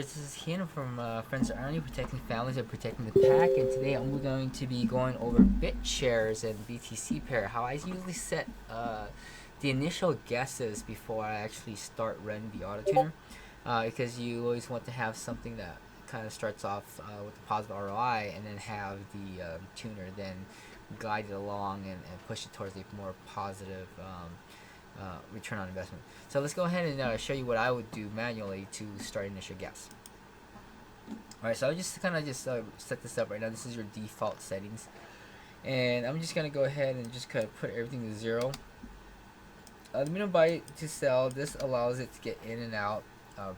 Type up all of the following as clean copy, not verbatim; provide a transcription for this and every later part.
traders, this is Hannah from Friends Only, protecting families and protecting the pack. And today I'm going to be going over bit shares and BTC pair. How I usually set the initial guesses before I actually start running the auto tuner, because you always want to have something that kind of starts off with a positive ROI, and then have the tuner then guide it along and push it towards a more positive return on investment. So let's go ahead and show you what I would do manually to start initial guess. Alright, so I'll just kind of set this up right now. This is your default settings. And I'm just going to go ahead and just kind of put everything to 0. The minimum buy to sell, this allows it to get in and out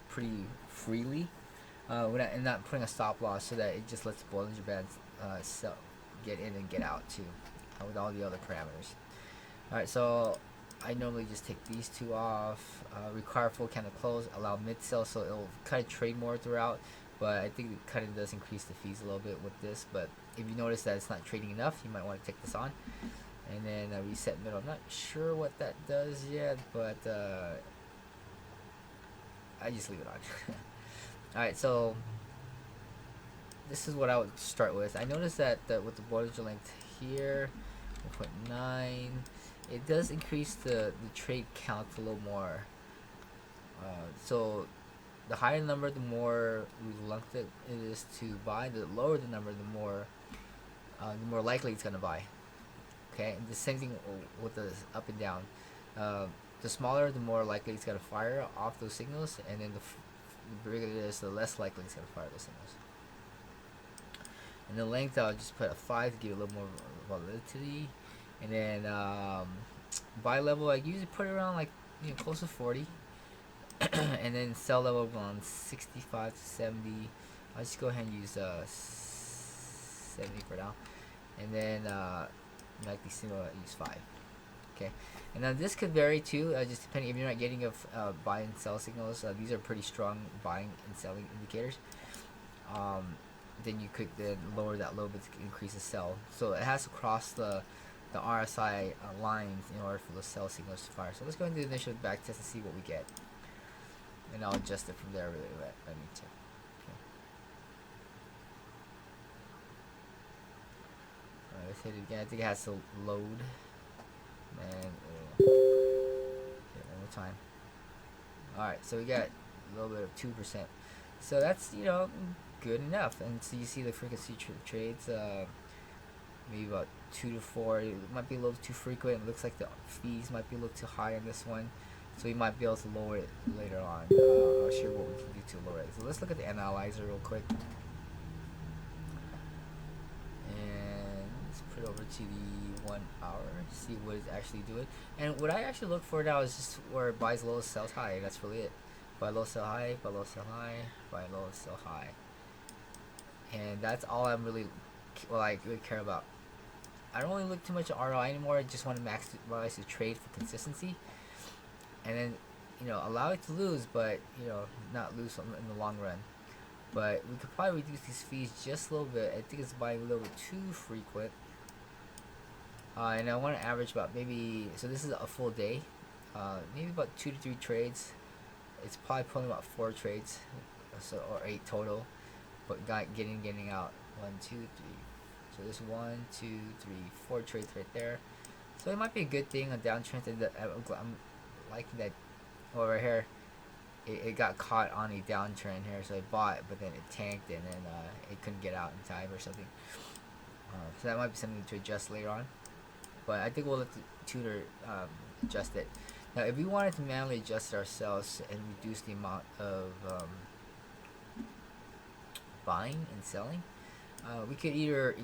pretty freely, and not putting a stop loss, so that it just lets the Bollinger Bands get in and get out too, with all the other parameters. Alright, so I normally just take these two off. Require full candle close, allow mid sell, so it'll kind of trade more throughout, but I think it kind of does increase the fees a little bit with this. But if you notice that it's not trading enough, you might want to take this on. And then reset middle. I'm not sure what that does yet, but I just leave it on. Alright, so this is what I would start with. I noticed that with the Bollinger length here, 1.9, it does increase the trade count a little more. So the higher the number, the more reluctant it is to buy. The lower the number, the more likely it's gonna buy. Okay, and the same thing with the up and down. The smaller, the more likely it's gonna fire off those signals, and then the bigger it is, the less likely it's gonna fire those signals. And the length, I'll just put a 5 to give it a little more volatility. And then buy level, I usually put it around like close to 40. And then sell level around 65 to 70. I'll just go ahead and use 70 for now. And then like the symbol, I use 5. Okay, and now this could vary too, just depending if you're not getting buy and sell signals. These are pretty strong buying and selling indicators. Then you could then lower that a little bit to increase the sell. So it has to cross the RSI lines in order for the sell signals to fire. So let's go and do the initial back test and see what we get, and I'll adjust it from there really if I need to. Okay. Alright, let's hit it again. I think it has to load, and hit it one more time. Alright, so we got a little bit of 2%. So that's good enough. And so you see the frequency trades, maybe about 2 to 4. It might be a little too frequent. It looks like the fees might be a little too high on this one, so we might be able to lower it later on. I'm not sure what we can do to lower it. So let's look at the analyzer real quick, and let's put it over to the 1 hour, see what it's actually doing. And what I actually look for now is just where it buys low, sells high. That's really it. Buy low, sell high, buy low, sell high, buy low, sell high. And that's all I'm really care about. I don't really look too much at ROI anymore. I just want to maximize the trade for consistency, and then allow it to lose, but not lose in the long run. But we could probably reduce these fees just a little bit. I think it's buying a little bit too frequent, and I want to average about maybe. So this is a full day, maybe about 2 to 3 trades. It's probably pulling about 4 trades, or 8 total, but getting out 1, 2, 3. So there's 1, 2, 3, 4 trades right there. So it might be a good thing, a downtrend. I'm liking that over here. It got caught on a downtrend here, so I bought, but then it tanked, and then it couldn't get out in time or something. So that might be something to adjust later on. But I think we'll let the tutor adjust it. Now, if we wanted to manually adjust ourselves and reduce the amount of buying and selling, we could either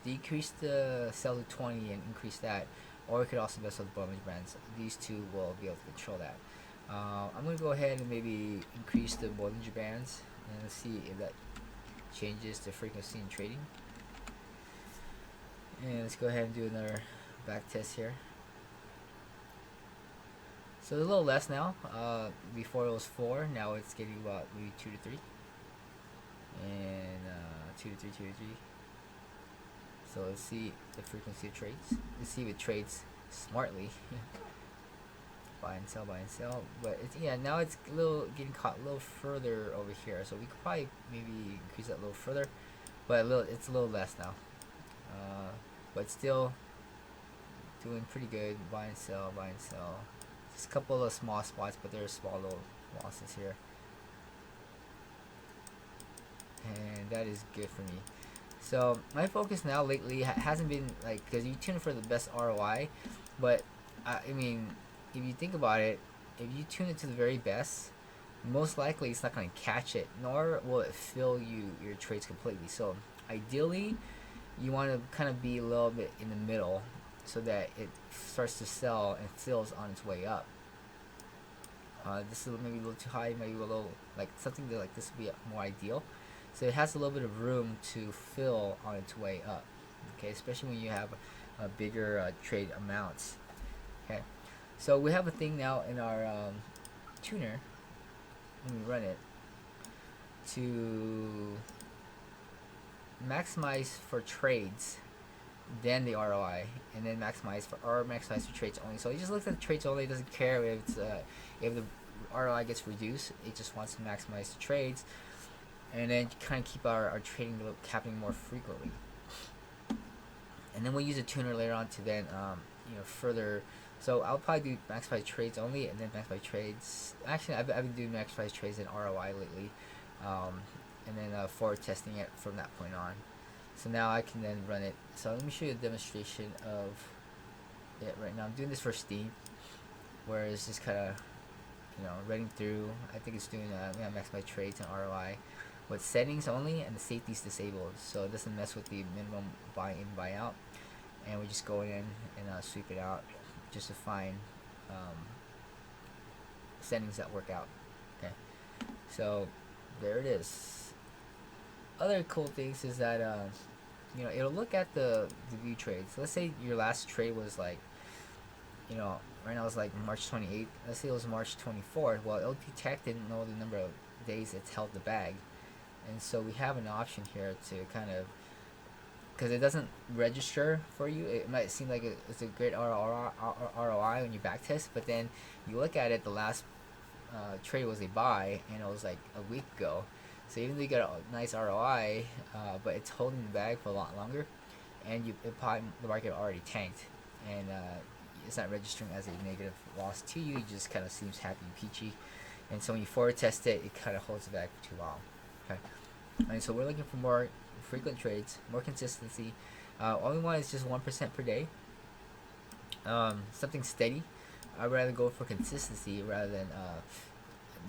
decrease the sell to 20 and increase that, or we could also mess with Bollinger Bands. These two will be able to control that. I'm going to go ahead and maybe increase the Bollinger Bands and see if that changes the frequency in trading. And let's go ahead and do another back test here. So it's a little less now. Before it was 4, now it's getting about maybe 2 to 3. And 2 to 3, 2 to 3. So let's see the frequency of trades. Let's see if it trades smartly. buy and sell. But it's, yeah, now it's a little getting caught a little further over here, so we could probably maybe increase that a little further, but it's a little less now. But still doing pretty good. Buy and sell, buy and sell. Just a couple of small spots, but there's small little losses here, and that is good for me. So my focus now lately hasn't been like, because you tune for the best ROI, but I mean, if you think about it, if you tune it to the very best, most likely it's not going to catch it, nor will it fill your trades completely. So ideally, you want to kind of be a little bit in the middle, so that it starts to sell and fills on its way up. This is maybe a little too high, maybe a little, like something that, like this would be more ideal. So it has a little bit of room to fill on its way up. Okay, especially when you have bigger trade amounts. Okay, so we have a thing now in our tuner when we run it to maximize for trades, then the ROI, and then maximize for trades only. So it just looks at the trades only. It doesn't care if it's if the ROI gets reduced. It just wants to maximize the trades, and then kind of keep our trading happening more frequently. And then we'll use a tuner later on to then further. So I'll probably do maximize trades only, and then maximize trades. Actually, I've been doing maximize trades and ROI lately, and then forward testing it from that point on. So now I can then run it. So let me show you a demonstration of it right now. I'm doing this for Steam, where it's just kind of running through. I think it's doing maximize trades and ROI with settings only, and the safety's disabled, so it doesn't mess with the minimum buy in, buy out. And we just go in and sweep it out just to find settings that work out. Okay, so there it is. Other cool things is that it'll look at the view trades. Let's say your last trade was like, right now it's like March 28th. Let's say it was March 24th. Well, it'll detect and know the number of days it's held the bag, and so we have an option here to kind of, because it doesn't register for you. It might seem like it's a great ROI when you backtest, but then you look at it, the last trade was a buy, and it was like a week ago. So even though you got a nice ROI, but it's holding the bag for a lot longer, and the market already tanked, and it's not registering as a negative loss to you. It just kind of seems happy and peachy, and so when you forward test it, it kind of holds the bag for too long. Okay, and so we're looking for more frequent trades, more consistency. All we want is just 1% per day. Something steady. I'd rather go for consistency rather than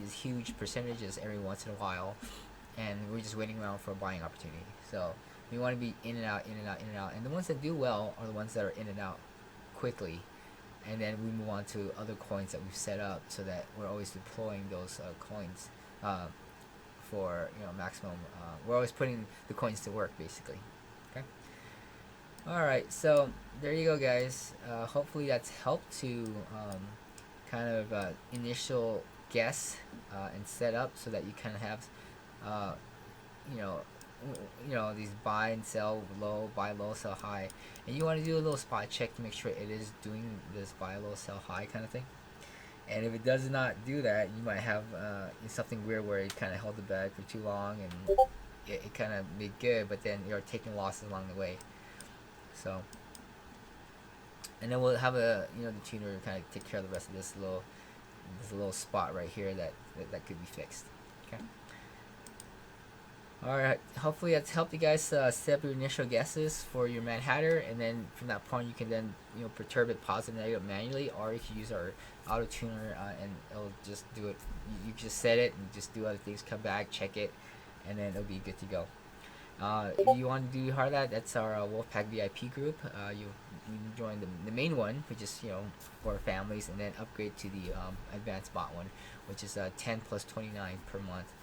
these huge percentages every once in a while, and we're just waiting around for a buying opportunity. So we want to be in and out, in and out, in and out. And the ones that do well are the ones that are in and out quickly. And then we move on to other coins that we've set up, so that we're always deploying those coins for maximum. We're always putting the coins to work, basically. Okay. All right. So there you go, guys. Hopefully that's helped to kind of initial guess and set up, so that you kind of have these buy and sell low, buy low, sell high, and you want to do a little spot check to make sure it is doing this buy low, sell high kind of thing. And if it does not do that, you might have something weird where it kind of held the bag for too long, and it kind of made good, but then you're taking losses along the way. So, and then we'll have the tuner kind of take care of the rest of this little spot right here that could be fixed. Okay. Alright, hopefully that's helped you guys set up your initial guesses for your Mad Hatter, and then from that point you can then perturb it positive, negative manually, or you can use our auto tuner and it'll just do it. You just set it and just do other things, come back, check it, and then it'll be good to go. If you want to do hard that's our Wolfpack VIP group. You join the main one, which is for families, and then upgrade to the advanced bot one, which is 10 plus 29 per month.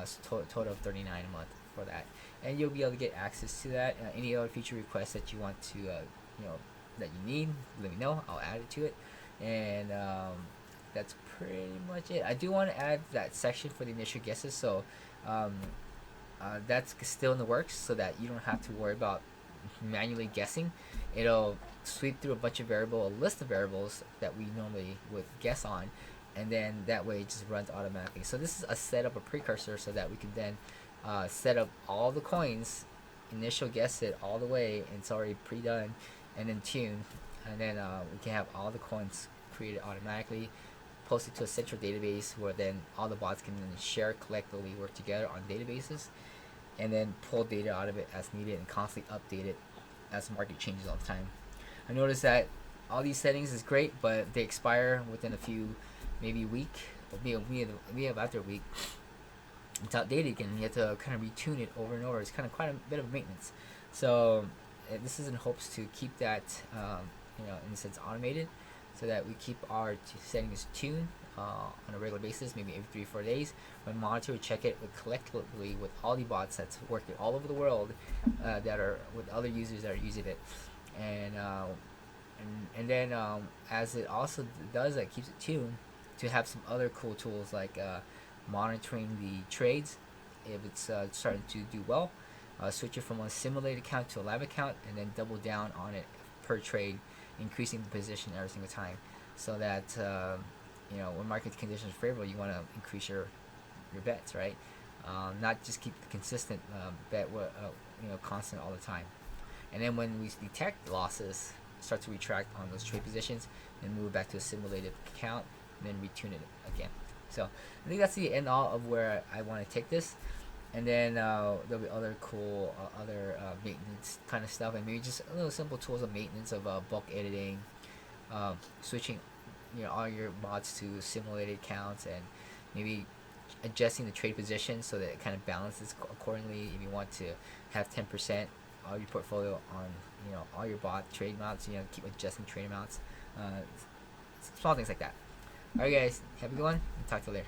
So total of 39 a month for that, and you'll be able to get access to that. Any other feature requests that you want to that you need, let me know. I'll add it to it, and that's pretty much it. I do want to add that section for the initial guesses, so that's still in the works, so that you don't have to worry about manually guessing, it'll sweep through a bunch of variable, a list of variables that we normally would guess on, and then that way it just runs automatically. So this is a setup, a precursor, so that we can then set up all the coins, initial guess it all the way, and it's already pre-done, and then tune, and then we can have all the coins created automatically, post it to a central database where then all the bots can then share, collectively work together on databases, and then pull data out of it as needed and constantly update it as the market changes all the time. I noticed that all these settings is great, but they expire within a few, maybe a week, or maybe after a week. It's outdated again. You have to kind of retune it over and over. It's kind of quite a bit of maintenance. So this is in hopes to keep that, in a sense, automated, so that we keep our settings tuned on a regular basis, maybe every 3 or 4 days. When monitor, we check it collectively with all the bots that's working all over the world, that are with other users that are using it, and then as it also does that, keeps it tuned to have some other cool tools like monitoring the trades if it's starting to do well, switch it from a simulated account to a live account, and then double down on it per trade, increasing the position every single time, so that when market conditions are favorable, you want to increase your bets, right? Not just keep the consistent bet, constant all the time. And then when we detect losses, start to retract on those trade positions, and move back to a simulated account, and then retune it again. So I think that's the end all of where I want to take this. And then there'll be other cool other maintenance kind of stuff, and maybe just little simple tools of maintenance of bulk editing, switching all your bots to simulated accounts, and maybe adjusting the trade position so that it kind of balances accordingly. If you want to have 10% of your portfolio on all your bot trade amounts, keep adjusting trade amounts, small things like that. Alright guys, have a good one, and talk to you later.